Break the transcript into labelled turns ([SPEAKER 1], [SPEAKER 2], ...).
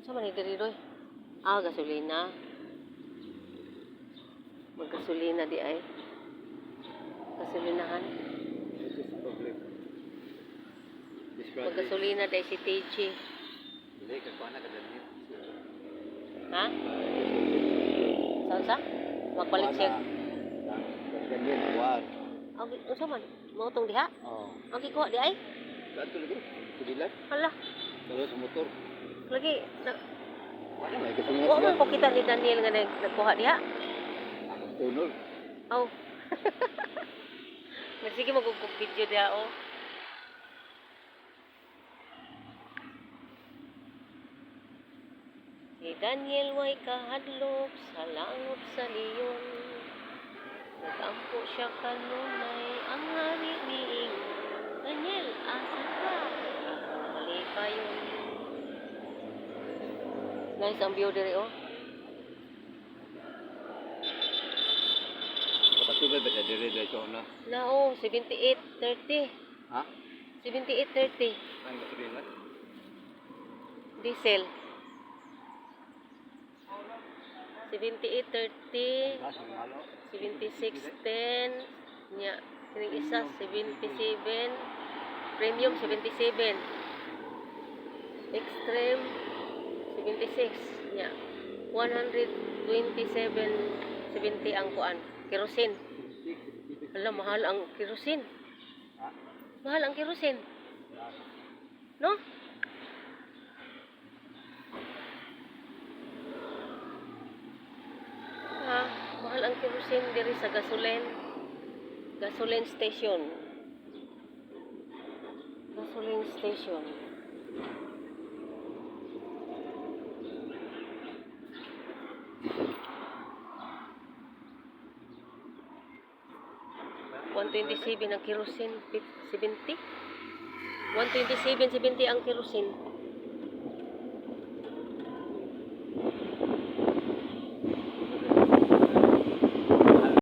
[SPEAKER 1] Sa man ni diri doy? Ah, gasolina. Maggasolina di ay. Gasolinahan.
[SPEAKER 2] Ito sa public.
[SPEAKER 1] Maggasolina dai si TG.
[SPEAKER 2] Dili ka kuana ka dali.
[SPEAKER 1] Ha? Saan sa? Magpalit siya.
[SPEAKER 2] Ganyan kuan.
[SPEAKER 1] Ang unsa man? Mo tong diha?
[SPEAKER 2] Oh.
[SPEAKER 1] Ang gikuha di ay?
[SPEAKER 2] Kadto lagi. Kudilat.
[SPEAKER 1] Hala,
[SPEAKER 2] Terus motor.
[SPEAKER 1] lagi na
[SPEAKER 2] Wala may gasolina.
[SPEAKER 1] wa man ko kita ni Daniel nga nagkuha diha.
[SPEAKER 2] Tunol.
[SPEAKER 1] Aw. Sige magugug video diha oh. Si Daniel way kahadlok sa langop sa leon. Nagampo siya kanunay ang hari ni Daniel, asa ka? Mali kayo. Guys, ang view diri oh.
[SPEAKER 2] Kapatubay ba diri dito na?
[SPEAKER 1] Na oh, 78.30.
[SPEAKER 2] Ha?
[SPEAKER 1] 78.30.
[SPEAKER 2] Ang gasolina.
[SPEAKER 1] Diesel. 78.30.
[SPEAKER 2] Mas malo.
[SPEAKER 1] 76.10 nya kining isa 77 premium 77 extreme 76 nya 127.70 ang kuan kerosene. Hala, mahal ang kerosene. Mahal ang kerosene, no? Ha, mahal ang kerosene diri sa gasoline station. Gasoline station. $127 ang kerosene, 70. 127.70 ang kerosene.